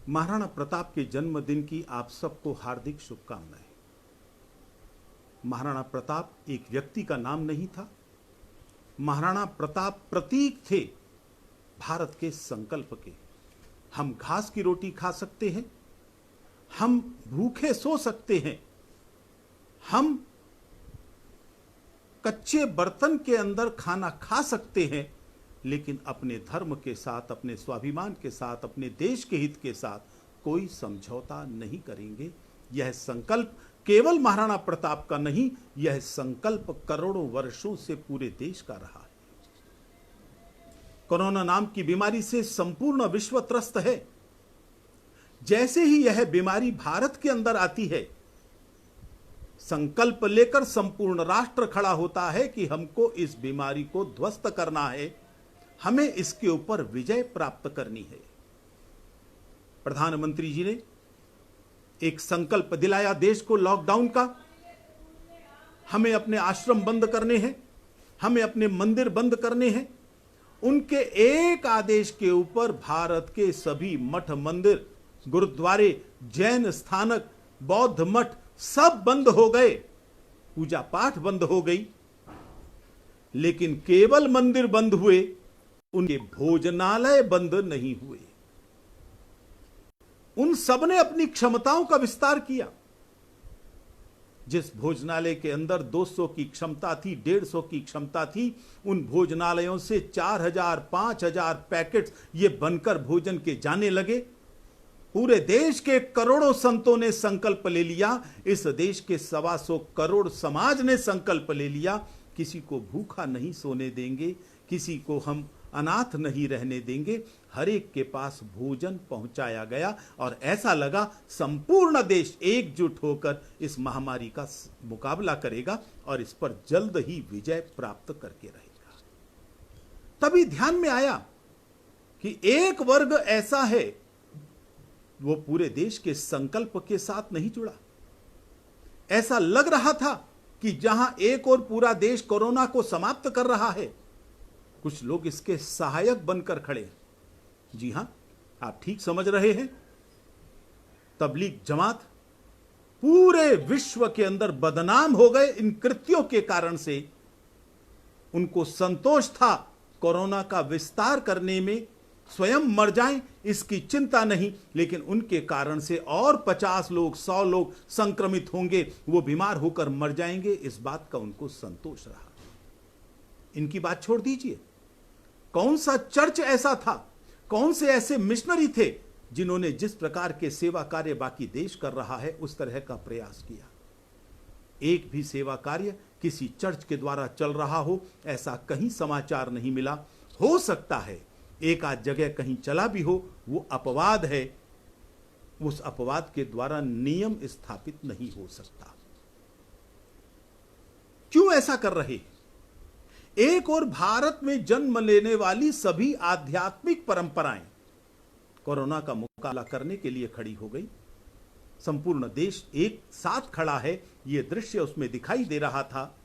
महाराणा प्रताप के जन्मदिन की आप सबको हार्दिक शुभकामनाएं। महाराणा प्रताप एक व्यक्ति का नाम नहीं था। महाराणा प्रताप प्रतीक थे भारत के संकल्प के। हम घास की रोटी खा सकते हैं, हम भूखे सो सकते हैं, हम कच्चे बर्तन के अंदर खाना खा सकते हैं, लेकिन अपने धर्म के साथ, अपने स्वाभिमान के साथ, अपने देश के हित के साथ कोई समझौता नहीं करेंगे। यह संकल्प केवल महाराणा प्रताप का नहीं, यह संकल्प करोड़ों वर्षों से पूरे देश का रहा है। कोरोना नाम की बीमारी से संपूर्ण विश्व त्रस्त है। जैसे ही यह बीमारी भारत के अंदर आती है, संकल्प लेकर संपूर्ण राष्ट्र खड़ा होता है कि हमको इस बीमारी को ध्वस्त करना है, हमें इसके ऊपर विजय प्राप्त करनी है। प्रधानमंत्री जी ने एक संकल्प दिलाया देश को लॉकडाउन का। हमें अपने आश्रम बंद करने हैं, हमें अपने मंदिर बंद करने हैं। उनके एक आदेश के ऊपर भारत के सभी मठ मंदिर, गुरुद्वारे, जैन स्थानक, बौद्ध मठ सब बंद हो गए, पूजा पाठ बंद हो गई। लेकिन केवल मंदिर बंद हुए, उनके भोजनालय बंद नहीं हुए। उन सब ने अपनी क्षमताओं का विस्तार किया। जिस भोजनालय के अंदर 200 की क्षमता थी, 150 की क्षमता थी, उन भोजनालयों से 4000, 5000 पैकेट्स ये बनकर भोजन के जाने लगे। पूरे देश के करोड़ों संतों ने संकल्प ले लिया, इस देश के 125 करोड़ समाज ने संकल्प ले लिया, किसी को भूखा नहीं सोने देंगे, किसी को हम अनाथ नहीं रहने देंगे। हर एक के पास भोजन पहुंचाया गया और ऐसा लगा संपूर्ण देश एकजुट होकर इस महामारी का मुकाबला करेगा और इस पर जल्द ही विजय प्राप्त करके रहेगा। तभी ध्यान में आया कि एक वर्ग ऐसा है, वो पूरे देश के संकल्प के साथ नहीं जुड़ा। ऐसा लग रहा था कि जहां एक और पूरा देश कोरोना को समाप्त कर रहा है, कुछ लोग इसके सहायक बनकर खड़े हैं। जी हां, आप ठीक समझ रहे हैं। तबलीग जमात पूरे विश्व के अंदर बदनाम हो गए इन कृत्यों के कारण से। उनको संतोष था कोरोना का विस्तार करने में, स्वयं मर जाएं इसकी चिंता नहीं, लेकिन उनके कारण से और 50 लोग, 100 लोग संक्रमित होंगे, वो बीमार होकर मर जाएंगे, इस बात का उनको संतोष रहा। इनकी बात छोड़ दीजिए। कौन सा चर्च ऐसा था, कौन से ऐसे मिशनरी थे जिन्होंने जिस प्रकार के सेवा कार्य बाकी देश कर रहा है उस तरह का प्रयास किया? एक भी सेवा कार्य किसी चर्च के द्वारा चल रहा हो, ऐसा कहीं समाचार नहीं मिला। हो सकता है एक आध जगह कहीं चला भी हो, वो अपवाद है। उस अपवाद के द्वारा नियम स्थापित नहीं हो सकता। क्यों ऐसा कर रहे हैं? एक और भारत में जन्म लेने वाली सभी आध्यात्मिक परंपराएं कोरोना का मुकाबला करने के लिए खड़ी हो गई। संपूर्ण देश एक साथ खड़ा है, यह दृश्य उसमें दिखाई दे रहा था।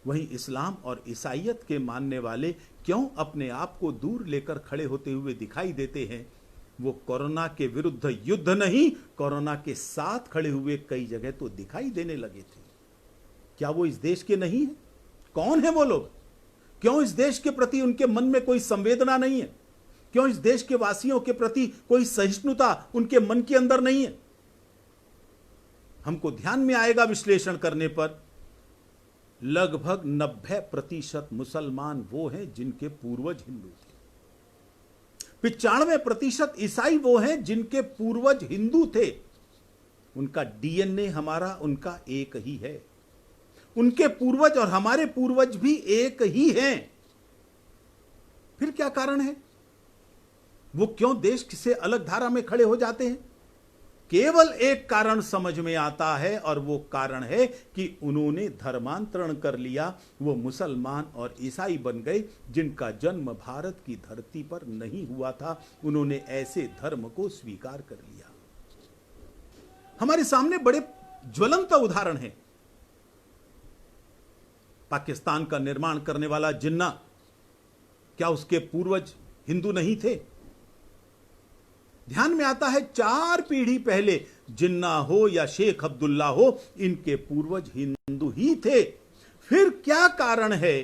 वहीं इस्लाम और ईसाईयत के मानने वाले क्यों अपने आप को दूर लेकर खड़े होते हुए दिखाई देते हैं? वो कोरोना के विरुद्ध युद्ध नहीं, कोरोना के साथ खड़े हुए कई जगह तो दिखाई देने लगे थे। क्या वो इस देश के नहीं है? कौन है वो लोग? क्यों इस देश के प्रति उनके मन में कोई संवेदना नहीं है? क्यों इस देश के वासियों के प्रति कोई सहिष्णुता उनके मन के अंदर नहीं है? हमको ध्यान में आएगा विश्लेषण करने पर, लगभग 90% मुसलमान वो हैं जिनके पूर्वज हिंदू थे। 95% ईसाई वो हैं जिनके पूर्वज हिंदू थे। उनका डीएनए हमारा उनका एक ही है। उनके पूर्वज और हमारे पूर्वज भी एक ही हैं। फिर क्या कारण है? वो क्यों देश से अलग धारा में खड़े हो जाते हैं? केवल एक कारण समझ में आता है और वो कारण है कि उन्होंने धर्मांतरण कर लिया। वो मुसलमान और ईसाई बन गए जिनका जन्म भारत की धरती पर नहीं हुआ था। उन्होंने ऐसे धर्म को स्वीकार कर लिया। हमारे सामने बड़े ज्वलंत उदाहरण हैं। पाकिस्तान का निर्माण करने वाला जिन्ना, क्या उसके पूर्वज हिंदू नहीं थे? ध्यान में आता है 4 पीढ़ी पहले जिन्ना हो या शेख अब्दुल्ला हो, इनके पूर्वज हिंदू ही थे। फिर क्या कारण है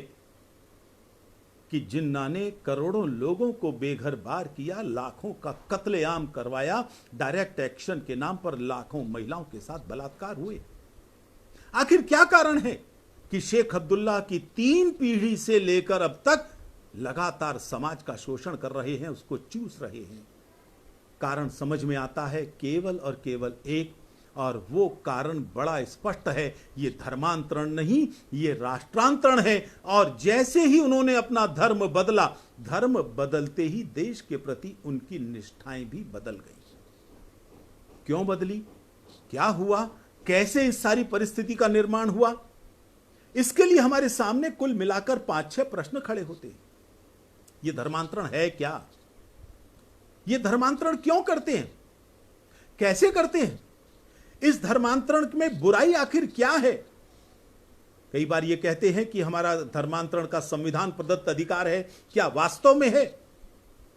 कि जिन्ना ने करोड़ों लोगों को बेघर बार किया, लाखों का कत्लेआम करवाया, डायरेक्ट एक्शन के नाम पर लाखों महिलाओं के साथ बलात्कार हुए? आखिर क्या कारण है कि शेख अब्दुल्ला की 3 पीढ़ी से लेकर अब तक लगातार समाज का शोषण कर रहे हैं, उसको चूस रहे हैं? कारण समझ में आता है केवल और केवल एक, और वो कारण बड़ा स्पष्ट है। ये धर्मांतरण नहीं, ये राष्ट्रांतरण है। और जैसे ही उन्होंने अपना धर्म बदला, धर्म बदलते ही देश के प्रति उनकी निष्ठाएं भी बदल गई। क्यों बदली? क्या हुआ? कैसे इस सारी परिस्थिति का निर्माण हुआ? इसके लिए हमारे सामने कुल मिलाकर 5-6 प्रश्न खड़े होते हैं। ये धर्मांतरण है क्या? ये धर्मांतरण क्यों करते हैं? कैसे करते हैं? इस धर्मांतरण में बुराई आखिर क्या है? कई बार ये कहते हैं कि हमारा धर्मांतरण का संविधान प्रदत्त अधिकार है। क्या वास्तव में है?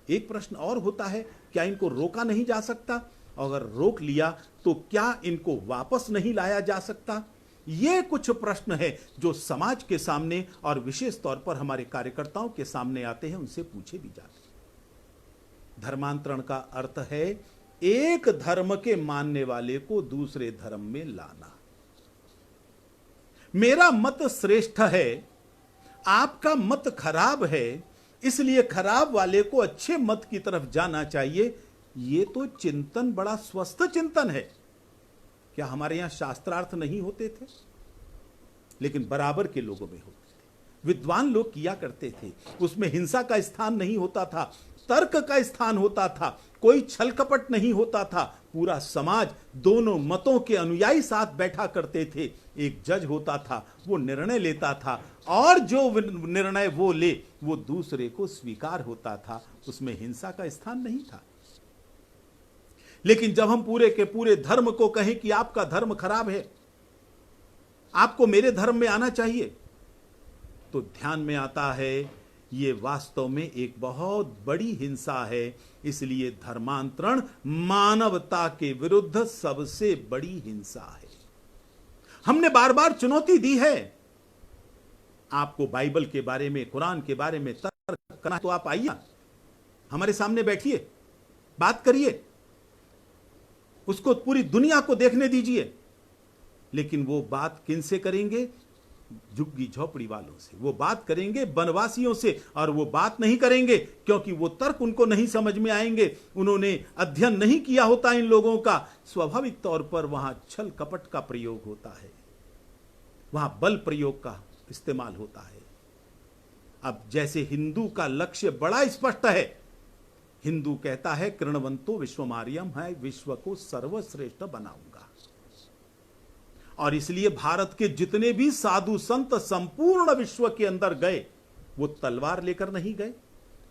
एक प्रश्न और होता है, क्या इनको रोका नहीं जा सकता? अगर रोक लिया तो क्या इनको वापस नहीं लाया जा सकता? ये कुछ प्रश्न है जो समाज के सामने और विशेष तौर पर हमारे कार्यकर्ताओं के सामने आते हैं, उनसे पूछे भी जाते हैं। धर्मांतरण का अर्थ है एक धर्म के मानने वाले को दूसरे धर्म में लाना। मेरा मत श्रेष्ठ है, आपका मत खराब है, इसलिए खराब वाले को अच्छे मत की तरफ जाना चाहिए। ये तो चिंतन बड़ा स्वस्थ चिंतन है। क्या हमारे यहां शास्त्रार्थ नहीं होते थे? लेकिन बराबर के लोगों में होते थे। विद्वान लोग किया करते थे। उसमें हिंसा का स्थान नहीं होता था, तर्क का स्थान होता था, कोई छल कपट नहीं होता था। पूरा समाज दोनों मतों के अनुयायी साथ बैठा करते थे। एक जज होता था, वो निर्णय लेता था, और जो निर्णय वो ले वो दूसरे को स्वीकार होता था। उसमें हिंसा का स्थान नहीं था। लेकिन जब हम पूरे के पूरे धर्म को कहें कि आपका धर्म खराब है, आपको मेरे धर्म में आना चाहिए, तो ध्यान में आता है ये वास्तव में एक बहुत बड़ी हिंसा है। इसलिए धर्मांतरण मानवता के विरुद्ध सबसे बड़ी हिंसा है। हमने बार बार चुनौती दी है। आपको बाइबल के बारे में, कुरान के बारे में तर्क करना, तो आप आइए, हमारे सामने बैठिए, बात करिए, उसको पूरी दुनिया को देखने दीजिए। लेकिन वो बात किन से करेंगे? झुग्गी झोपड़ी वालों से। वो बात करेंगे वनवासियों से, और वो बात नहीं करेंगे क्योंकि वो तर्क उनको नहीं समझ में आएंगे। उन्होंने अध्ययन नहीं किया होता इन लोगों का। स्वाभाविक तौर पर वहां छल कपट का प्रयोग होता है, वहां बल प्रयोग का इस्तेमाल होता है। अब जैसे हिंदू का लक्ष्य बड़ा स्पष्ट है। हिंदू कहता है कृणवंतो विश्वमार्यम, है विश्व को सर्वश्रेष्ठ बनाऊंगा। और इसलिए भारत के जितने भी साधु संत संपूर्ण विश्व के अंदर गए, वो तलवार लेकर नहीं गए,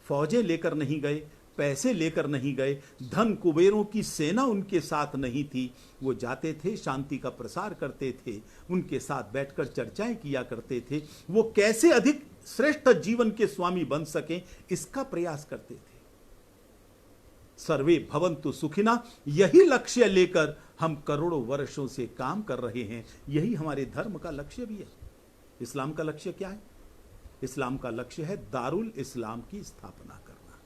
फौजें लेकर नहीं गए, पैसे लेकर नहीं गए, धन कुबेरों की सेना उनके साथ नहीं थी। वो जाते थे, शांति का प्रसार करते थे, उनके साथ बैठकर चर्चाएं किया करते थे। वो कैसे अधिक श्रेष्ठ जीवन के स्वामी बन सकें, इसका प्रयास करते थे। सर्वे भवन्तु सुखिना, यही लक्ष्य लेकर हम करोड़ों वर्षों से काम कर रहे हैं। यही हमारे धर्म का लक्ष्य भी है। इस्लाम का लक्ष्य क्या है? इस्लाम का लक्ष्य है दारुल इस्लाम की स्थापना करना।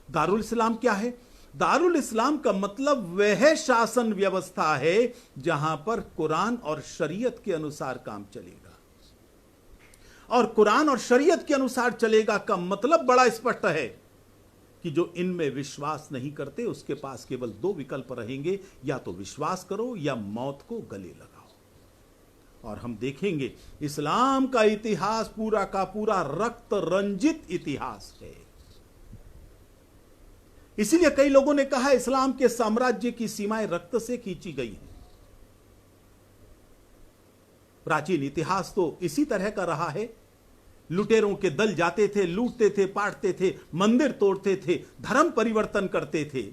दारुल इस्लाम क्या है? दारुल इस्लाम का मतलब वह शासन व्यवस्था है जहां पर कुरान और शरीयत के अनुसार काम चलेगा। और कुरान और शरीयत के अनुसार चलेगा का मतलब बड़ा स्पष्ट है कि जो इनमें विश्वास नहीं करते उसके पास केवल 2 विकल्प रहेंगे, या तो विश्वास करो या मौत को गले लगाओ। और हम देखेंगे इस्लाम का इतिहास पूरा का पूरा रक्त रंजित इतिहास है। इसीलिए कई लोगों ने कहा इस्लाम के साम्राज्य की सीमाएं रक्त से खींची गई हैं। प्राचीन इतिहास तो इसी तरह का रहा है। लुटेरों के दल जाते थे, लूटते थे, पाटते थे, मंदिर तोड़ते थे, धर्म परिवर्तन करते थे,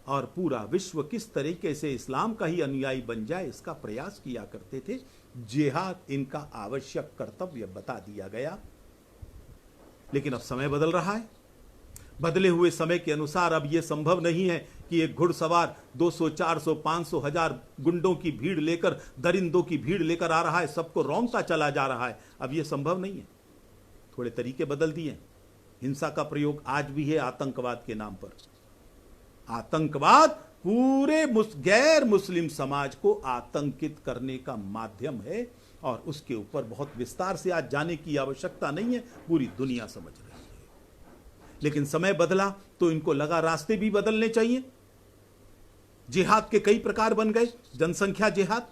और पूरा विश्व किस तरीके से इस्लाम का ही अनुयायी बन जाए इसका प्रयास किया करते थे। जिहाद इनका आवश्यक कर्तव्य बता दिया गया। लेकिन अब समय बदल रहा है। बदले हुए समय के अनुसार अब यह संभव नहीं है कि एक घुड़सवार 200, 400, 500, 1000 गुंडों की भीड़ लेकर, दरिंदों की भीड़ लेकर आ रहा है, सबको रौंदता चला जा रहा है। अब यह संभव नहीं है। थोड़े तरीके बदल दिए। हिंसा का प्रयोग आज भी है आतंकवाद के नाम पर। आतंकवाद पूरे गैर मुस्लिम समाज को आतंकित करने का माध्यम है, और उसके ऊपर बहुत विस्तार से आज जाने की आवश्यकता नहीं है, पूरी दुनिया समझ रही है। लेकिन समय बदला तो इनको लगा रास्ते भी बदलने चाहिए। जिहाद के कई प्रकार बन गए। जनसंख्या जिहाद,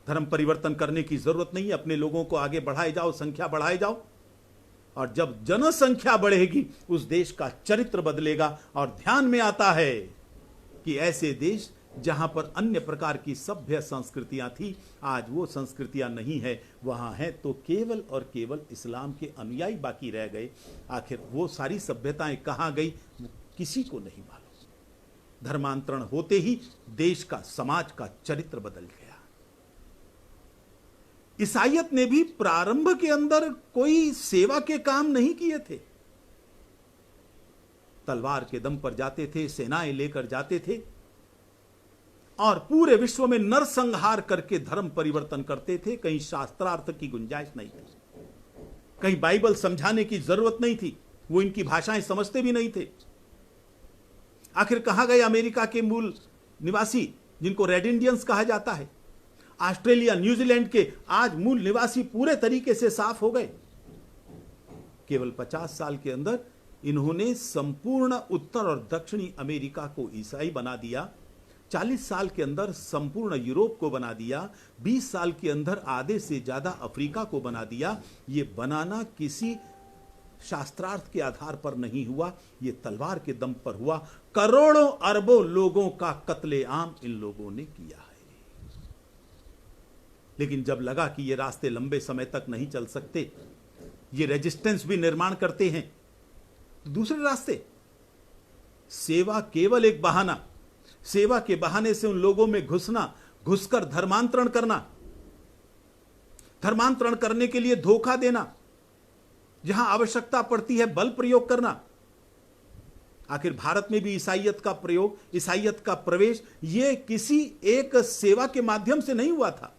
धर्म परिवर्तन करने की जरूरत नहीं है, अपने लोगों को आगे बढ़ाए जाओ, संख्या बढ़ाए जाओ, और जब जनसंख्या बढ़ेगी उस देश का चरित्र बदलेगा। और ध्यान में आता है कि ऐसे देश जहां पर अन्य प्रकार की सभ्य संस्कृतियां थी, आज वो संस्कृतियां नहीं है, वहां है तो केवल और केवल इस्लाम के अनुयायी बाकी रह गए। आखिर वो सारी सभ्यताएं कहां गई, वो किसी को नहीं मालूम। धर्मांतरण होते ही देश का, समाज का चरित्र बदल गया। ईसाइयत ने भी प्रारंभ के अंदर कोई सेवा के काम नहीं किए थे। तलवार के दम पर जाते थे, सेनाएं लेकर जाते थे, और पूरे विश्व में नरसंहार करके धर्म परिवर्तन करते थे। कहीं शास्त्रार्थ की गुंजाइश नहीं थी, कहीं बाइबल समझाने की जरूरत नहीं थी, वो इनकी भाषाएं समझते भी नहीं थे। आखिर कहां गए अमेरिका के मूल निवासी, जिनको रेड इंडियंस कहा जाता है? ऑस्ट्रेलिया, न्यूजीलैंड के आज मूल निवासी पूरे तरीके से साफ हो गए। केवल 50 साल के अंदर इन्होंने संपूर्ण उत्तर और दक्षिणी अमेरिका को ईसाई बना दिया। 40 साल के अंदर संपूर्ण यूरोप को बना दिया। 20 साल के अंदर आधे से ज्यादा अफ्रीका को बना दिया। यह बनाना किसी शास्त्रार्थ के आधार पर नहीं हुआ, यह तलवार के दम पर हुआ। करोड़ों अरबों लोगों का कत्लेआम इन लोगों ने किया है। लेकिन जब लगा कि ये रास्ते लंबे समय तक नहीं चल सकते, ये रेजिस्टेंस भी निर्माण करते हैं, तो दूसरे रास्ते, सेवा केवल एक बहाना, सेवा के बहाने से उन लोगों में घुसना, घुसकर धर्मांतरण करना, धर्मांतरण करने के लिए धोखा देना, जहां आवश्यकता पड़ती है बल प्रयोग करना। आखिर भारत में भी ईसाइयत का प्रयोग, ईसाइयत का प्रवेश, यह किसी एक सेवा के माध्यम से नहीं हुआ था।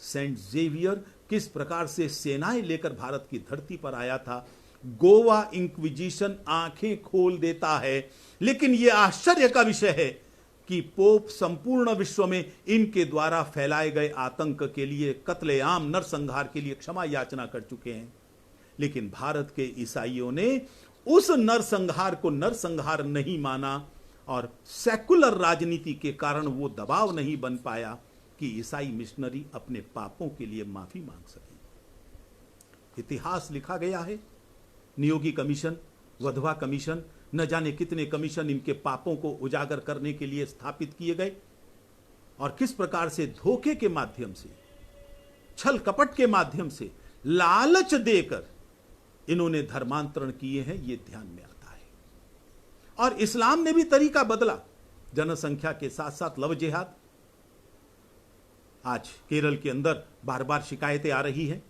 सेंट जेवियर किस प्रकार से सेनाएं लेकर भारत की धरती पर आया था, गोवा इंक्विजिशन आंखें खोल देता है। लेकिन यह आश्चर्य का विषय है कि पोप संपूर्ण विश्व में इनके द्वारा फैलाए गए आतंक के लिए, कत्लेआम, नरसंहार के लिए क्षमा याचना कर चुके हैं। लेकिन भारत के ईसाइयों ने उस नरसंहार को नरसंहार नहीं माना, और सेकुलर राजनीति के कारण वो दबाव नहीं बन पाया कि ईसाई मिशनरी अपने पापों के लिए माफी मांग सके। इतिहास लिखा गया है। नियोगी कमीशन, वधवा कमीशन, न जाने कितने कमीशन इनके पापों को उजागर करने के लिए स्थापित किए गए, और किस प्रकार से धोखे के माध्यम से, छल कपट के माध्यम से, लालच देकर इन्होंने धर्मांतरण किए हैं, यह ध्यान में आता है। और इस्लाम ने भी तरीका बदला। जनसंख्या के साथ साथ लव जिहाद, आज केरल के अंदर बार बार शिकायतें आ रही हैं,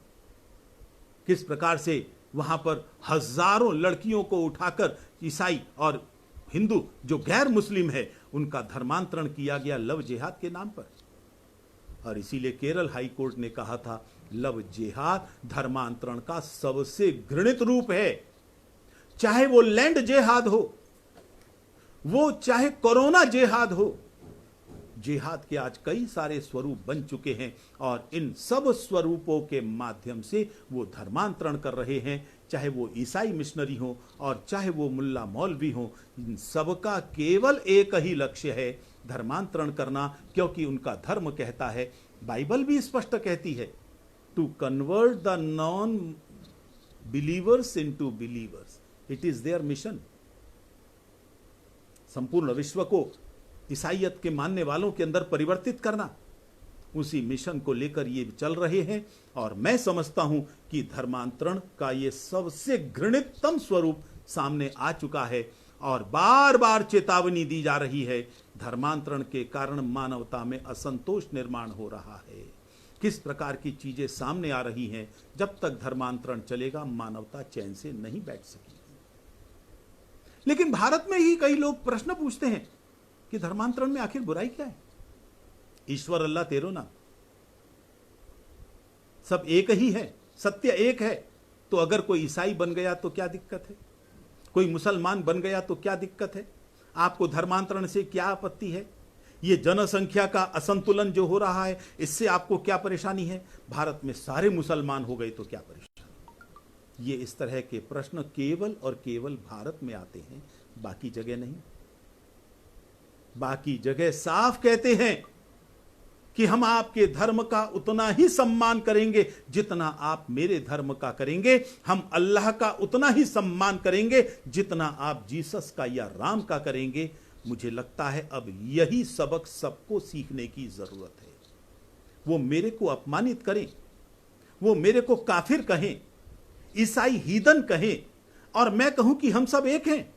किस प्रकार से वहां पर हजारों लड़कियों को उठाकर ईसाई और हिंदू जो गैर मुस्लिम है उनका धर्मांतरण किया गया लव जिहाद के नाम पर। और इसीलिए केरल हाई कोर्ट ने कहा था, लव जिहाद धर्मांतरण का सबसे घृणित रूप है। चाहे वो लैंड जिहाद हो, वो चाहे कोरोना जिहाद हो, जिहाद के आज कई सारे स्वरूप बन चुके हैं, और इन सब स्वरूपों के माध्यम से वो धर्मांतरण कर रहे हैं। चाहे वो ईसाई मिशनरी हो और चाहे वो मुल्ला मौलवी हो, इन सबका केवल एक ही लक्ष्य है, धर्मांतरण करना। क्योंकि उनका धर्म कहता है, बाइबल भी स्पष्ट कहती है, to convert the non believers into believers, it is their mission. संपूर्ण विश्व को ईसाइयत के मानने वालों के अंदर परिवर्तित करना, उसी मिशन को लेकर ये चल रहे हैं। और मैं समझता हूं कि धर्मांतरण का ये सबसे घृणिततम स्वरूप सामने आ चुका है, और बार बार चेतावनी दी जा रही है। धर्मांतरण के कारण मानवता में असंतोष निर्माण हो रहा है, किस प्रकार की चीजें सामने आ रही हैं। जब तक धर्मांतरण चलेगा मानवता चैन से नहीं बैठ सकेगी। लेकिन भारत में ही कई लोग प्रश्न पूछते हैं कि धर्मांतरण में आखिर बुराई क्या है? ईश्वर अल्लाह तेरो नाम, सब एक ही है, सत्य एक है। तो अगर कोई ईसाई बन गया तो क्या दिक्कत है? कोई मुसलमान बन गया तो क्या दिक्कत है? आपको धर्मांतरण से क्या आपत्ति है? ये जनसंख्या का असंतुलन जो हो रहा है, इससे आपको क्या परेशानी है? भारत में सारे मुसलमान हो गए तो क्या परेशानी? ये इस तरह के प्रश्न केवल और केवल भारत में आते हैं, बाकी जगह नहीं। बाकी जगह साफ कहते हैं कि हम आपके धर्म का उतना ही सम्मान करेंगे जितना आप मेरे धर्म का करेंगे। हम अल्लाह का उतना ही सम्मान करेंगे जितना आप जीसस का या राम का करेंगे। मुझे लगता है अब यही सबक सबको सीखने की जरूरत है। वो मेरे को अपमानित करें, वो मेरे को काफिर कहें, ईसाई हीदन कहें, और मैं कहूं कि हम सब एक हैं,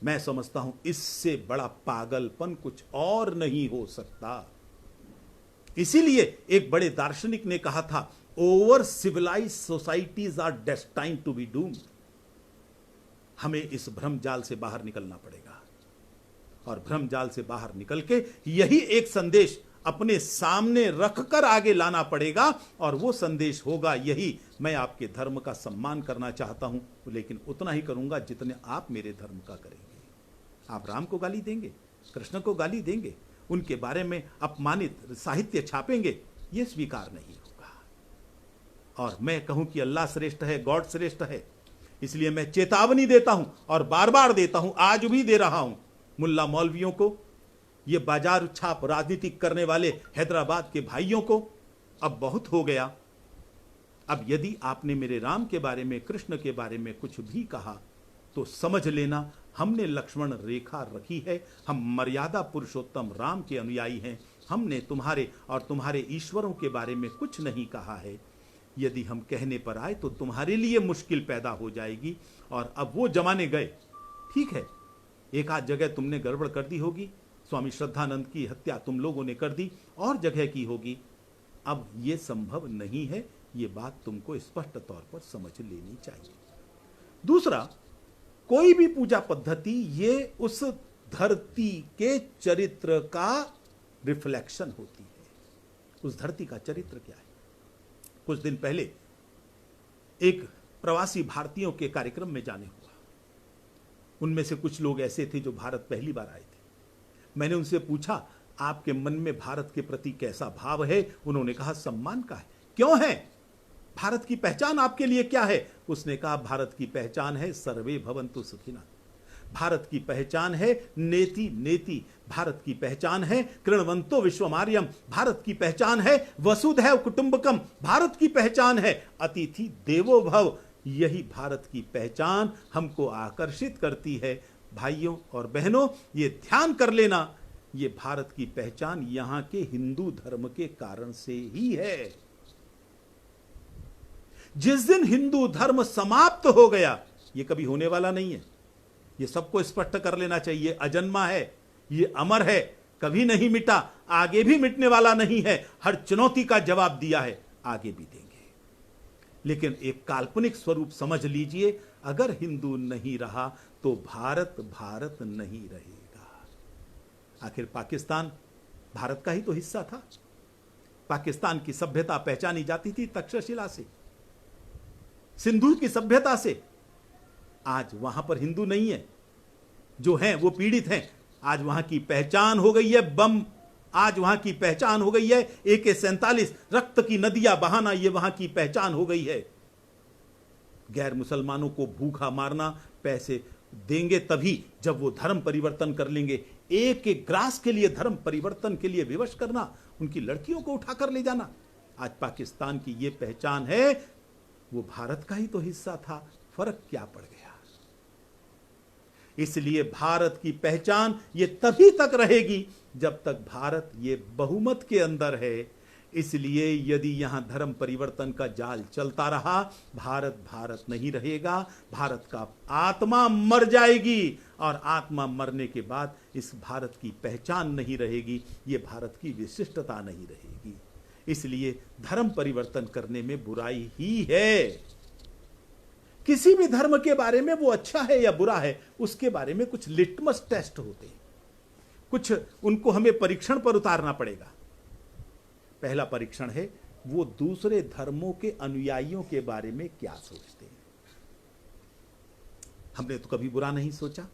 मैं समझता हूं इससे बड़ा पागलपन कुछ और नहीं हो सकता। इसीलिए एक बड़े दार्शनिक ने कहा था, over civilised societies are destined to be doomed. हमें इस भ्रम जाल से बाहर निकलना पड़ेगा, और भ्रम जाल से बाहर निकल के यही एक संदेश अपने सामने रखकर आगे लाना पड़ेगा। और वो संदेश होगा यही, मैं आपके धर्म का सम्मान करना चाहता हूं, लेकिन उतना ही करूंगा जितने आप मेरे धर्म का करेंगे। आप राम को गाली देंगे, कृष्ण को गाली देंगे, उनके बारे में अपमानित साहित्य छापेंगे, यह स्वीकार नहीं होगा। और मैं कहूं कि अल्लाह श्रेष्ठ है, गॉड श्रेष्ठ है, इसलिए मैं चेतावनी देता हूं और बार बार देता हूं, आज भी दे रहा हूं मुल्ला मौलवियों को, ये बाजार छाप राजनीति करने वाले हैदराबाद के भाइयों को, अब बहुत हो गया। अब यदि आपने मेरे राम के बारे में, कृष्ण के बारे में कुछ भी कहा तो समझ लेना हमने लक्ष्मण रेखा रखी है। हम मर्यादा पुरुषोत्तम राम के अनुयायी हैं। हमने तुम्हारे और तुम्हारे ईश्वरों के बारे में कुछ नहीं कहा है। यदि हम कहने पर आए तो तुम्हारे लिए मुश्किल पैदा हो जाएगी। और अब वो जमाने गए, ठीक है, एक आध जगह तुमने गड़बड़ कर दी होगी, स्वामी श्रद्धानंद की हत्या तुम लोगों ने कर दी, और जगह की होगी। अब ये संभव नहीं है, ये बात तुमको स्पष्ट तौर पर समझ लेनी चाहिए। दूसरा, कोई भी पूजा पद्धति ये उस धरती के चरित्र का रिफ्लेक्शन होती है। उस धरती का चरित्र क्या है? कुछ दिन पहले एक प्रवासी भारतीयों के कार्यक्रम में जाने हुआ। उनमें से कुछ लोग ऐसे थे जो भारत पहली बार आए थे। मैंने उनसे पूछा, आपके मन में भारत के प्रति कैसा भाव है? उन्होंने कहा, सम्मान का है। क्यों है? भारत की पहचान आपके लिए क्या है? उसने कहा, भारत की पहचान है सर्वे भवन्तु सुखिनः, भारत की पहचान है नेति नेति, भारत की पहचान है कृण्वन्तो विश्वमार्यम, भारत की पहचान है वसुधैव कुटुंबकम, भारत की पहचान है अतिथि देवो भव। यही भारत की पहचान हमको आकर्षित करती है। भाइयों और बहनों, ये ध्यान कर लेना, ये भारत की पहचान यहां के हिंदू धर्म के कारण से ही है। जिस दिन हिंदू धर्म समाप्त हो गया, ये कभी होने वाला नहीं है, ये सबको स्पष्ट कर लेना चाहिए। अजन्मा है, ये अमर है, कभी नहीं मिटा, आगे भी मिटने वाला नहीं है। हर चुनौती का जवाब दिया है, आगे भी देंगे। लेकिन एक काल्पनिक स्वरूप समझ लीजिए, अगर हिंदू नहीं रहा तो भारत भारत नहीं रहेगा। आखिर पाकिस्तान भारत का ही तो हिस्सा था। पाकिस्तान की सभ्यता पहचानी जाती थी तक्षशिला से, सिंधु की सभ्यता से। आज वहां पर हिंदू नहीं है, जो हैं वो पीड़ित हैं। आज वहां की पहचान हो गई है बम, आज वहां की पहचान हो गई है AK-47, रक्त की नदियां बहाना, ये वहां की पहचान हो गई है। गैर मुसलमानों को भूखा मारना, पैसे देंगे तभी जब वो धर्म परिवर्तन कर लेंगे। एक एक ग्रास के लिए धर्म परिवर्तन के लिए विवश करना, उनकी लड़कियों को उठाकर ले जाना। आज पाकिस्तान की ये पहचान है, वो भारत का ही तो हिस्सा था, फर्क क्या पड़ गया? इसलिए भारत की पहचान ये तभी तक रहेगी जब तक भारत ये बहुमत के अंदर है। इसलिए यदि यहां धर्म परिवर्तन का जाल चलता रहा, भारत भारत नहीं रहेगा, भारत का आत्मा मर जाएगी, और आत्मा मरने के बाद इस भारत की पहचान नहीं रहेगी, ये भारत की विशिष्टता नहीं रहेगी। इसलिए धर्म परिवर्तन करने में बुराई ही है। किसी भी धर्म के बारे में वो अच्छा है या बुरा है, उसके बारे में कुछ लिटमस टेस्ट होते हैं, कुछ उनको हमें परीक्षण पर उतारना पड़ेगा। पहला परीक्षण है वो दूसरे धर्मों के अनुयायियों के बारे में क्या सोचते हैं। हमने तो कभी बुरा नहीं सोचा।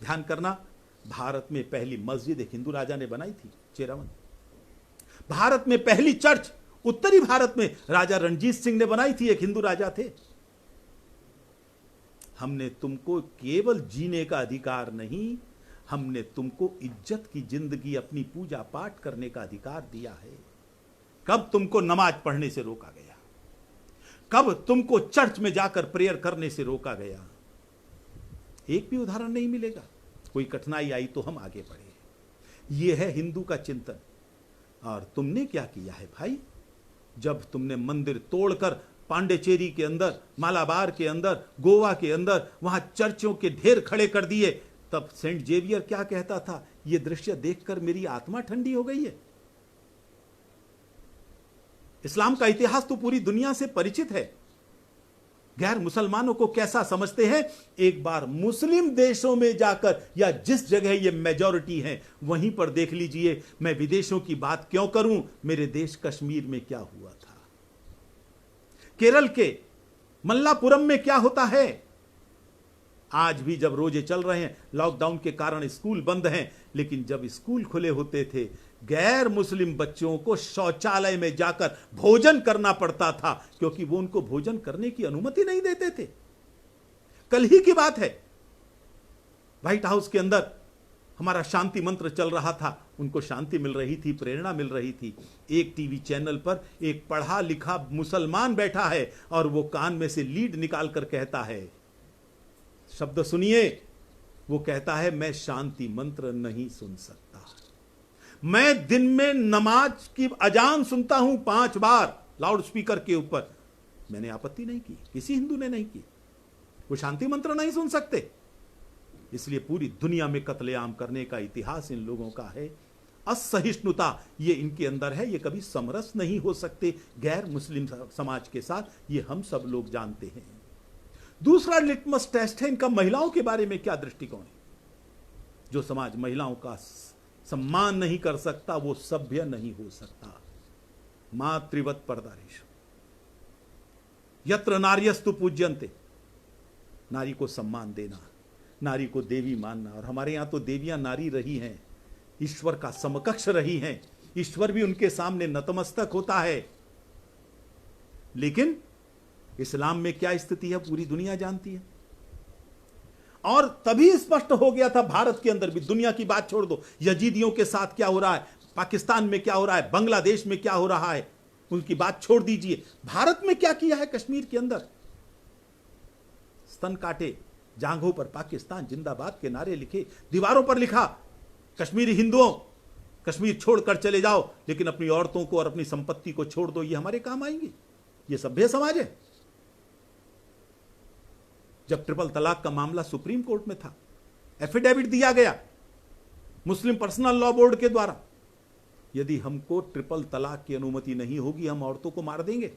ध्यान करना, भारत में पहली मस्जिद एक हिंदू राजा ने बनाई थी, चेरावन। भारत में पहली चर्च उत्तरी भारत में राजा रणजीत सिंह ने बनाई थी, एक हिंदू राजा थे। हमने तुमको केवल जीने का अधिकार नहीं, हमने तुमको इज्जत की जिंदगी, अपनी पूजा पाठ करने का अधिकार दिया है। कब तुमको नमाज पढ़ने से रोका गया? कब तुमको चर्च में जाकर प्रेयर करने से रोका गया? एक भी उदाहरण नहीं मिलेगा। कोई कठिनाई आई तो हम आगे बढ़े। यह है हिंदू का चिंतन। और तुमने क्या किया है भाई? जब तुमने मंदिर तोड़कर पांडेचेरी के अंदर, मालाबार के अंदर, गोवा के अंदर वहां चर्चों के ढेर खड़े कर दिए, तब सेंट जेवियर क्या कहता था? यह दृश्य देखकर मेरी आत्मा ठंडी हो गई है। इस्लाम का इतिहास तो पूरी दुनिया से परिचित है। गैर मुसलमानों को कैसा समझते हैं? एक बार मुस्लिम देशों में जाकर, या जिस जगह ये मेजॉरिटी है वहीं पर देख लीजिए। मैं विदेशों की बात क्यों करूं, मेरे देश कश्मीर में क्या हुआ था, केरल के मल्लापुरम में क्या होता है। आज भी जब रोजे चल रहे हैं, लॉकडाउन के कारण स्कूल बंद हैं, लेकिन जब स्कूल खुले होते थे, गैर मुस्लिम बच्चों को शौचालय में जाकर भोजन करना पड़ता था, क्योंकि वो उनको भोजन करने की अनुमति नहीं देते थे। कल ही की बात है, व्हाइट हाउस के अंदर हमारा शांति मंत्र चल रहा था, उनको शांति मिल रही थी, प्रेरणा मिल रही थी। एक टीवी चैनल पर एक पढ़ा लिखा मुसलमान बैठा है और वो कान में से लीड निकाल कर कहता है, शब्द सुनिए, वो कहता है, मैं शांति मंत्र नहीं सुन सकता, मैं दिन में नमाज की अजान सुनता हूं 5 बार लाउड स्पीकर के ऊपर। मैंने आपत्ति नहीं की, किसी हिंदू ने नहीं की। वो शांति मंत्र नहीं सुन सकते। इसलिए पूरी दुनिया में कत्लेआम करने का इतिहास इन लोगों का है। असहिष्णुता ये इनके अंदर है, ये कभी समरस नहीं हो सकते गैर मुस्लिम समाज के साथ, ये हम सब लोग जानते हैं। दूसरा लिटमस टेस्ट है इनका महिलाओं के बारे में क्या दृष्टिकोण है। जो समाज महिलाओं का सम्मान नहीं कर सकता वो सभ्य नहीं हो सकता। मातृवत परदारेश यत्र नार्यस्तु पूज्यन्ते, नारी को सम्मान देना, नारी को देवी मानना। और हमारे यहां तो देवियां नारी रही हैं, ईश्वर का समकक्ष रही हैं, ईश्वर भी उनके सामने नतमस्तक होता है। लेकिन इस्लाम में क्या स्थिति है पूरी दुनिया जानती है। और तभी स्पष्ट हो गया था भारत के अंदर भी। दुनिया की बात छोड़ दो, यजीदियों के साथ क्या हो रहा है, पाकिस्तान में क्या हो रहा है, बांग्लादेश में क्या हो रहा है, उनकी बात छोड़ दीजिए। भारत में क्या किया है कश्मीर के अंदर, स्तन काटे, जांघों पर पाकिस्तान जिंदाबाद के नारे लिखे, दीवारों पर लिखा कश्मीरी हिंदुओं कश्मीर छोड़कर चले जाओ, लेकिन अपनी औरतों को और अपनी संपत्ति को छोड़ दो, ये हमारे काम आएंगी। ये सभ्य समाज है। जब ट्रिपल तलाक का मामला सुप्रीम कोर्ट में था, एफिडेविट दिया गया मुस्लिम पर्सनल लॉ बोर्ड के द्वारा, यदि हमको ट्रिपल तलाक की अनुमति नहीं होगी हम औरतों को मार देंगे।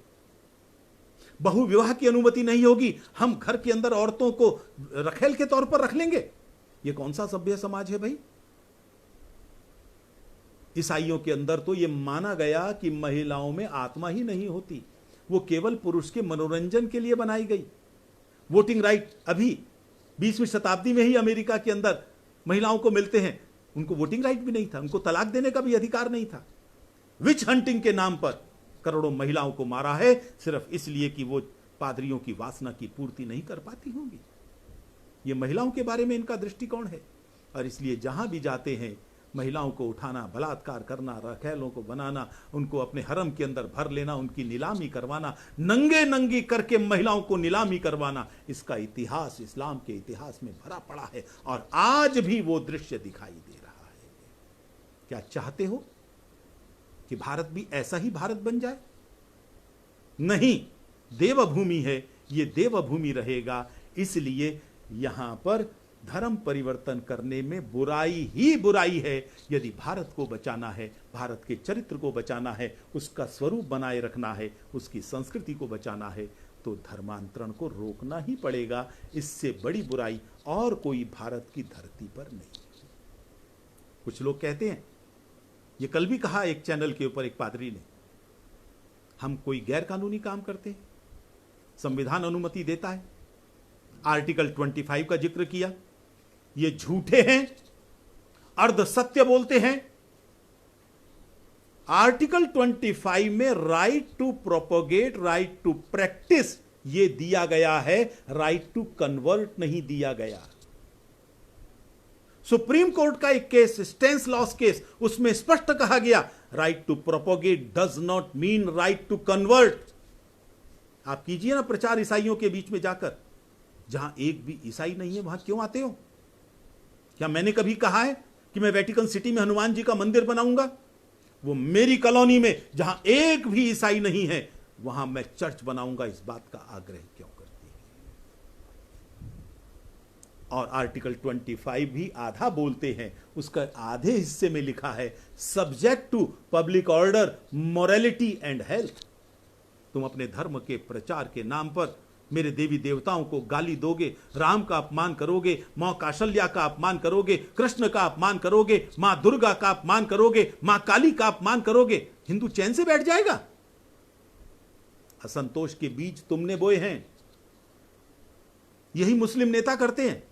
बहु विवाह की अनुमति नहीं होगी, हम घर के अंदर औरतों को रखेल के तौर पर रख लेंगे। यह कौन सा सभ्य समाज है भाई। ईसाइयों के अंदर तो यह माना गया कि महिलाओं में आत्मा ही नहीं होती, वो केवल पुरुष के मनोरंजन के लिए बनाई गई। वोटिंग राइट अभी 20वीं शताब्दी में ही अमेरिका के अंदर महिलाओं को मिलते हैं, उनको वोटिंग राइट भी नहीं था, उनको तलाक देने का भी अधिकार नहीं था। विच हंटिंग के नाम पर करोड़ों महिलाओं को मारा है, सिर्फ इसलिए कि वो पादरियों की वासना की पूर्ति नहीं कर पाती होंगी। ये महिलाओं के बारे में इनका दृष्टिकोण है। और इसलिए जहां भी जाते हैं महिलाओं को उठाना, बलात्कार करना, रखैलों को बनाना, उनको अपने हरम के अंदर भर लेना, उनकी नीलामी करवाना, नंगे नंगी करके महिलाओं को नीलामी करवाना, इसका इतिहास इस्लाम के इतिहास में भरा पड़ा है। और आज भी वो दृश्य दिखाई दे रहा है। क्या चाहते हो कि भारत भी ऐसा ही भारत बन जाए? नहीं, देवभूमि है, ये देवभूमि रहेगा। इसलिए यहां पर धर्म परिवर्तन करने में बुराई ही बुराई है। यदि भारत को बचाना है, भारत के चरित्र को बचाना है, उसका स्वरूप बनाए रखना है, उसकी संस्कृति को बचाना है, तो धर्मांतरण को रोकना ही पड़ेगा। इससे बड़ी बुराई और कोई भारत की धरती पर नहीं। कुछ लोग कहते हैं, ये कल भी कहा एक चैनल के ऊपर एक पादरी ने, हम कोई गैर कानूनी काम करते हैं, संविधान अनुमति देता है, आर्टिकल 25 का जिक्र किया, ये झूठे हैं, अर्ध सत्य बोलते हैं। आर्टिकल 25 में right to propagate, right to practice ये दिया गया है, राइट टू कन्वर्ट नहीं दिया गया। सुप्रीम कोर्ट का एक केस, स्टेंस लॉस केस, उसमें स्पष्ट कहा गया right to propagate does not mean right to convert. आप कीजिए ना प्रचार ईसाइयों के बीच में जाकर, जहां एक भी ईसाई नहीं है वहां क्यों आते हो? क्या मैंने कभी कहा है कि मैं वेटिकन सिटी में हनुमान जी का मंदिर बनाऊंगा? वो मेरी कॉलोनी में जहां एक भी ईसाई नहीं है वहां मैं चर्च बनाऊंगा, इस बात का आग्रह क्यों करती है? और आर्टिकल 25 भी आधा बोलते हैं, उसका आधे हिस्से में लिखा है subject to public order, morality and health. तुम अपने धर्म के प्रचार के नाम पर मेरे देवी देवताओं को गाली दोगे, राम का अपमान करोगे, मां कौशल्या का अपमान करोगे, कृष्ण का अपमान करोगे, मां दुर्गा का अपमान करोगे, मां काली का अपमान करोगे, हिंदू चैन से बैठ जाएगा? असंतोष के बीज तुमने बोए हैं। यही मुस्लिम नेता करते हैं,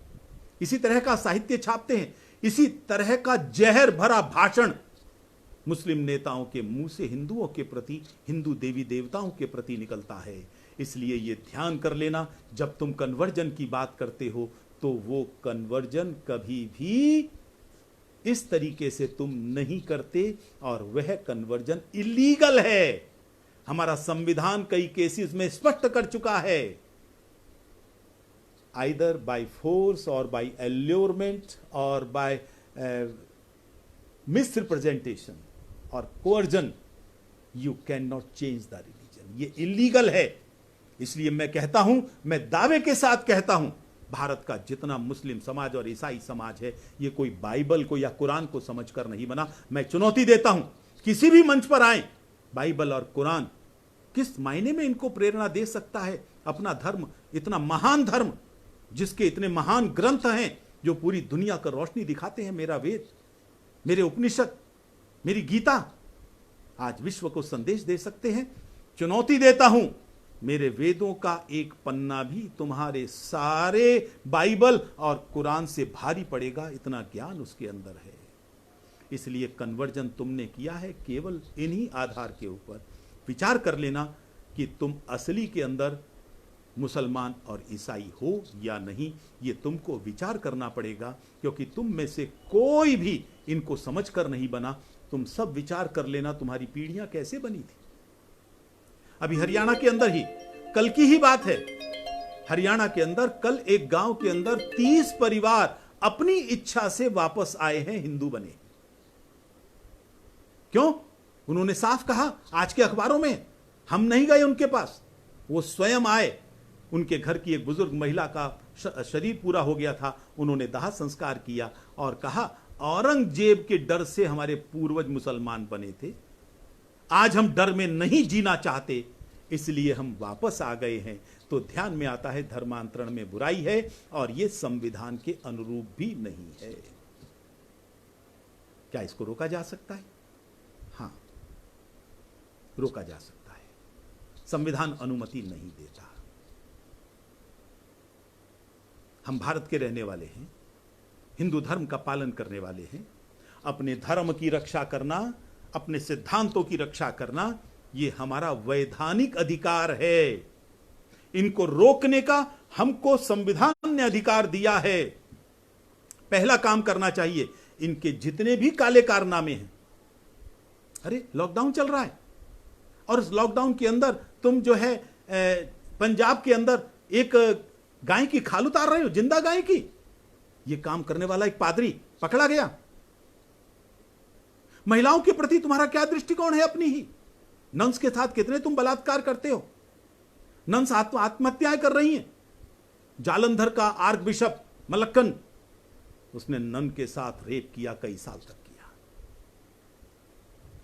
इसी तरह का साहित्य छापते हैं, इसी तरह का जहर भरा भाषण मुस्लिम नेताओं के मुंह से हिंदुओं के प्रति, हिंदू देवी देवताओं के प्रति निकलता है। इसलिए यह ध्यान कर लेना, जब तुम कन्वर्जन की बात करते हो तो वो कन्वर्जन कभी भी इस तरीके से तुम नहीं करते, और वह कन्वर्जन इलीगल है। हमारा संविधान कई केसेस में स्पष्ट कर चुका है, आइदर बाय फोर्स और बाय एल्योरमेंट और बाय मिसरिप्रेजेंटेशन और coercion, you can not change the religion. ये इलीगल है। इसलिए मैं कहता हूं, मैं दावे के साथ कहता हूं, भारत का जितना मुस्लिम समाज और ईसाई समाज है, ये कोई बाइबल को या कुरान को समझकर नहीं बना। मैं चुनौती देता हूं, किसी भी मंच पर आए, बाइबल और कुरान किस मायने में इनको प्रेरणा दे सकता है? अपना धर्म, इतना महान धर्म जिसके इतने महान ग्रंथ हैं जो पूरी दुनिया को रोशनी दिखाते हैं, मेरा वेद, मेरे उपनिषद, मेरी गीता आज विश्व को संदेश दे सकते हैं। चुनौती देता हूं, मेरे वेदों का एक पन्ना भी तुम्हारे सारे बाइबल और कुरान से भारी पड़ेगा, इतना ज्ञान उसके अंदर है। इसलिए कन्वर्जन तुमने किया है केवल इन्हीं आधार के ऊपर। विचार कर लेना कि तुम असली के अंदर मुसलमान और ईसाई हो या नहीं, ये तुमको विचार करना पड़ेगा, क्योंकि तुम में से कोई भी इनको समझकर नहीं बना। तुम सब विचार कर लेना, तुम्हारी पीढ़ियां कैसे बनी थी। अभी हरियाणा के अंदर ही, कल की ही बात है, हरियाणा के अंदर कल एक गांव के अंदर 30 परिवार अपनी इच्छा से वापस आए हैं, हिंदू बने। क्यों? उन्होंने साफ कहा आज के अखबारों में, हम नहीं गए उनके पास, वो स्वयं आए। उनके घर की एक बुजुर्ग महिला का शरीर पूरा हो गया था, उन्होंने दाह संस्कार किया और कहा औरंगजेब के डर से हमारे पूर्वज मुसलमान बने थे, आज हम डर में नहीं जीना चाहते, इसलिए हम वापस आ गए हैं। तो ध्यान में आता है धर्मांतरण में बुराई है और यह संविधान के अनुरूप भी नहीं है। क्या इसको रोका जा सकता है? हां, रोका जा सकता है। संविधान अनुमति नहीं देता। हम भारत के रहने वाले हैं, हिंदू धर्म का पालन करने वाले हैं। अपने धर्म की रक्षा करना, अपने सिद्धांतों की रक्षा करना, यह हमारा वैधानिक अधिकार है। इनको रोकने का हमको संविधान ने अधिकार दिया है। पहला काम करना चाहिए, इनके जितने भी काले कारनामे हैं, अरे लॉकडाउन चल रहा है और इस लॉकडाउन के अंदर तुम जो है पंजाब के अंदर एक गाय की खाल उतार रहे हो, जिंदा गाय की। यह काम करने वाला एक पादरी पकड़ा गया। महिलाओं के प्रति तुम्हारा क्या दृष्टिकोण है? अपनी ही नंस के साथ कितने तुम बलात्कार करते हो। नंस आत्महत्याएं कर रही हैं। जालंधर का आर्क बिशप मलक्कन उसने नन के साथ रेप किया, कई साल तक किया।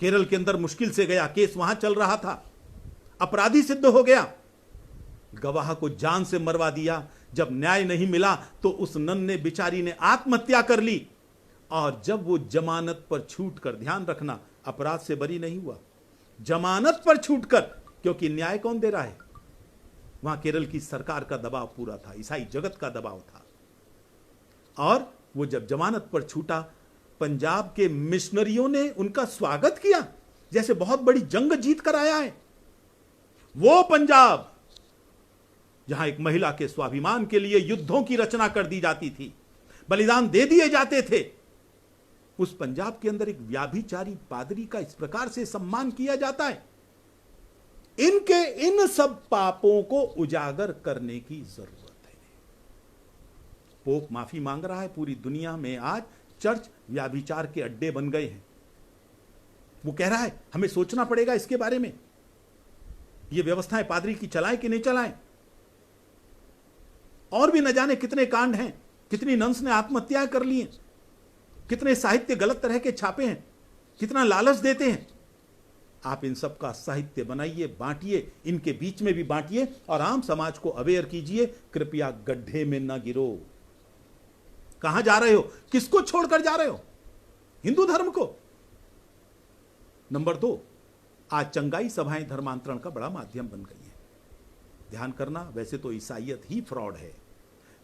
केरल के अंदर मुश्किल से गया, केस वहां चल रहा था, अपराधी सिद्ध हो गया, गवाह को जान से मरवा दिया। जब न्याय नहीं मिला तो उस नन ने, बिचारी ने आत्महत्या कर ली। और जब वो जमानत पर छूटकर, ध्यान रखना, अपराध से बरी नहीं हुआ, जमानत पर छूटकर, क्योंकि न्याय कौन दे रहा है? वहां केरल की सरकार का दबाव पूरा था, ईसाई जगत का दबाव था। और वो जब जमानत पर छूटा, पंजाब के मिशनरियों ने उनका स्वागत किया जैसे बहुत बड़ी जंग जीत कर आया है। वो पंजाब जहां एक महिला के स्वाभिमान के लिए युद्धों की रचना कर दी जाती थी, बलिदान दे दिए जाते थे, उस पंजाब के अंदर एक व्याभिचारी पादरी का इस प्रकार से सम्मान किया जाता है। इनके इन सब पापों को उजागर करने की जरूरत है। पोप माफी मांग रहा है। पूरी दुनिया में आज चर्च व्याभिचार के अड्डे बन गए हैं। वो कह रहा है हमें सोचना पड़ेगा इसके बारे में, ये व्यवस्थाएं पादरी की चलाएं कि नहीं चलाएं। और भी न जाने कितने कांड हैं, कितनी नन्स ने आत्महत्याएं कर ली हैं, कितने साहित्य गलत तरह के छापे हैं, कितना लालच देते हैं। आप इन सब का साहित्य बनाइए, बांटिए, इनके बीच में भी बांटिए और आम समाज को अवेयर कीजिए। कृपया गड्ढे में न गिरो। कहां जा रहे हो? किसको छोड़कर जा रहे हो? हिंदू धर्म को। नंबर 2, आज चंगाई सभाएं धर्मांतरण का बड़ा माध्यम बन गई है। ध्यान करना, वैसे तो ईसाईयत ही फ्रॉड है,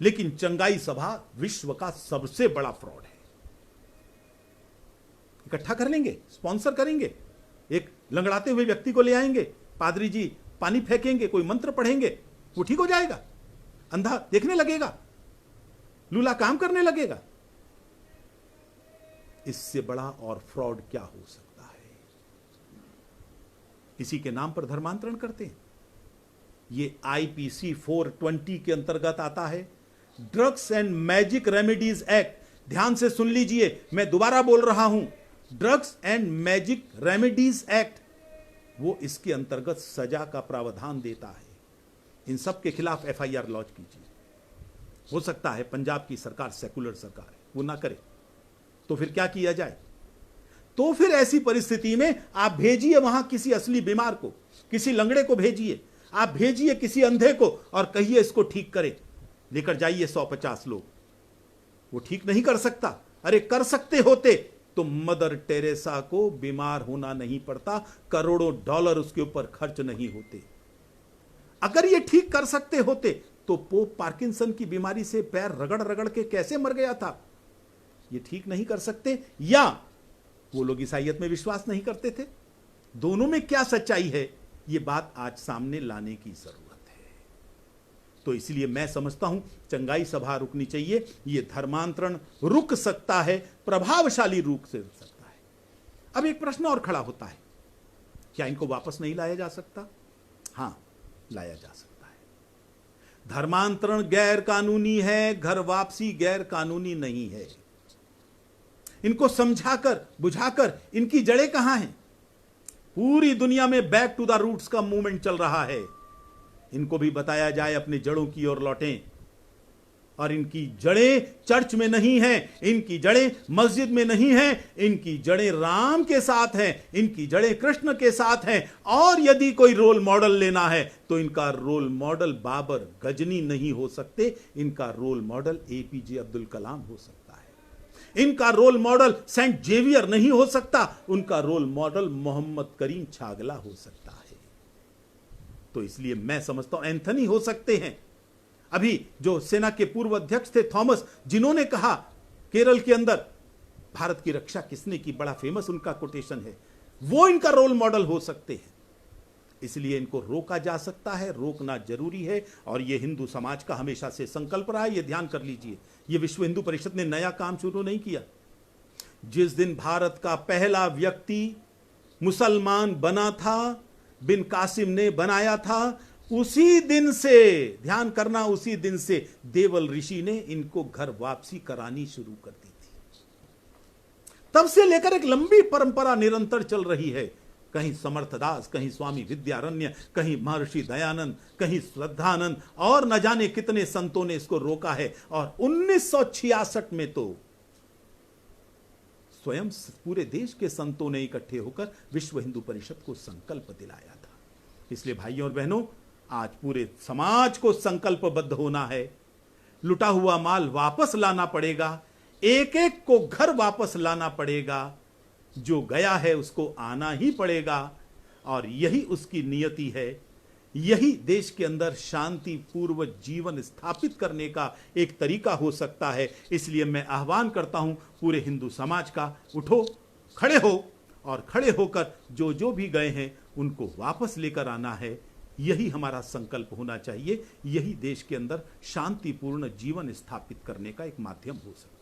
लेकिन चंगाई सभा विश्व का सबसे बड़ा फ्रॉड है। इकट्ठा कर लेंगे, स्पॉन्सर करेंगे, एक लंगड़ाते हुए व्यक्ति को ले आएंगे, पादरी जी पानी फेंकेंगे, कोई मंत्र पढ़ेंगे, वो ठीक हो जाएगा, अंधा देखने लगेगा, लूला काम करने लगेगा। इससे बड़ा और फ्रॉड क्या हो सकता है? किसी के नाम पर धर्मांतरण करते हैं। ये आईपीसी 420 के अंतर्गत आता है, drugs and magic remedies act. ध्यान से सुन लीजिए, मैं दोबारा बोल रहा हूं, drugs and magic remedies act, वो इसके अंतर्गत सजा का प्रावधान देता है। इन सब के खिलाफ एफआईआर लॉन्च कीजिए। हो सकता है पंजाब की सरकार सेकुलर सरकार है, वो ना करे तो फिर क्या किया जाए? तो फिर ऐसी परिस्थिति में आप भेजिए वहां किसी असली बीमार को, किसी लंगड़े को भेजिए, आप भेजिए किसी अंधे को और कहिए इसको ठीक करे। लेकर जाइए 150 लोग। वो ठीक नहीं कर सकता, अरे कर सकते होते तो मदर टेरेसा को बीमार होना नहीं पड़ता, करोड़ों डॉलर उसके ऊपर खर्च नहीं होते। अगर ये ठीक कर सकते होते तो पोप पार्किंसन की बीमारी से पैर रगड़ रगड़ के कैसे मर गया था? ये ठीक नहीं कर सकते, या वो लोग ईसाईयत में विश्वास नहीं करते थे? दोनों में क्या सच्चाई है, ये बात आज सामने लाने की जरूरत है। तो इसलिए मैं समझता हूं चंगाई सभा रुकनी चाहिए। ये धर्मांतरण रुक सकता है, प्रभावशाली रूप से रुक सकता है। अब एक प्रश्न और खड़ा होता है, क्या इनको वापस नहीं लाया जा सकता? हां, लाया जा सकता है। धर्मांतरण गैर कानूनी है, घर वापसी गैर कानूनी नहीं है। इनको समझाकर बुझाकर, इनकी जड़ें कहां हैं? पूरी दुनिया में बैक टू द रूट्स का मूवमेंट चल रहा है। इनको भी बताया जाए अपनी जड़ों की ओर लौटें। और इनकी जड़ें चर्च में नहीं हैं, इनकी जड़ें मस्जिद में नहीं हैं, इनकी जड़ें राम के साथ हैं, इनकी जड़ें कृष्ण के साथ हैं। और यदि कोई रोल मॉडल लेना है तो इनका रोल मॉडल बाबर गजनी नहीं हो सकते, इनका role model APJ Abdul Kalam हो सकता है। इनका रोल मॉडल सेंट जेवियर नहीं हो सकता, उनका रोल मॉडल मोहम्मद करीम छागला हो सकता है। तो इसलिए मैं समझता हूं एंथनी हो सकते हैं। अभी जो सेना के पूर्व अध्यक्ष थे थॉमस, जिन्होंने कहा केरल के अंदर भारत की रक्षा किसने की, बड़ा फेमस उनका कोटेशन है, वो इनका रोल मॉडल हो सकते हैं। इसलिए इनको रोका जा सकता है, रोकना जरूरी है। और यह हिंदू समाज का हमेशा से संकल्प रहा है, यह ध्यान कर लीजिए। यह विश्व हिंदू परिषद ने नया काम शुरू नहीं किया। जिस दिन भारत का पहला व्यक्ति मुसलमान बना था, बिन कासिम ने बनाया था, उसी दिन से, ध्यान करना, उसी दिन से देवल ऋषि ने इनको घर वापसी करानी शुरू कर दी थी। तब से लेकर एक लंबी परंपरा निरंतर चल रही है। कहीं समर्थदास, कहीं स्वामी विद्यारण्य, कहीं महर्षि दयानंद, कहीं श्रद्धानंद, और न जाने कितने संतों ने इसको रोका है। और 1966 में तो स्वयं पूरे देश के संतों ने इकट्ठे होकर विश्व हिंदू परिषद को संकल्प दिलाया था। इसलिए भाइयों और बहनों, आज पूरे समाज को संकल्पबद्ध होना है। लुटा हुआ माल वापस लाना पड़ेगा, एक एक को घर वापस लाना पड़ेगा, जो गया है उसको आना ही पड़ेगा, और यही उसकी नियति है। यही देश के अंदर शांतिपूर्व जीवन स्थापित करने का एक तरीका हो सकता है। इसलिए मैं आह्वान करता हूं पूरे हिंदू समाज का, उठो, खड़े हो, और खड़े होकर जो जो भी गए हैं उनको वापस लेकर आना है। यही हमारा संकल्प होना चाहिए। यही देश के अंदर शांतिपूर्ण जीवन स्थापित करने का एक माध्यम हो सकता है।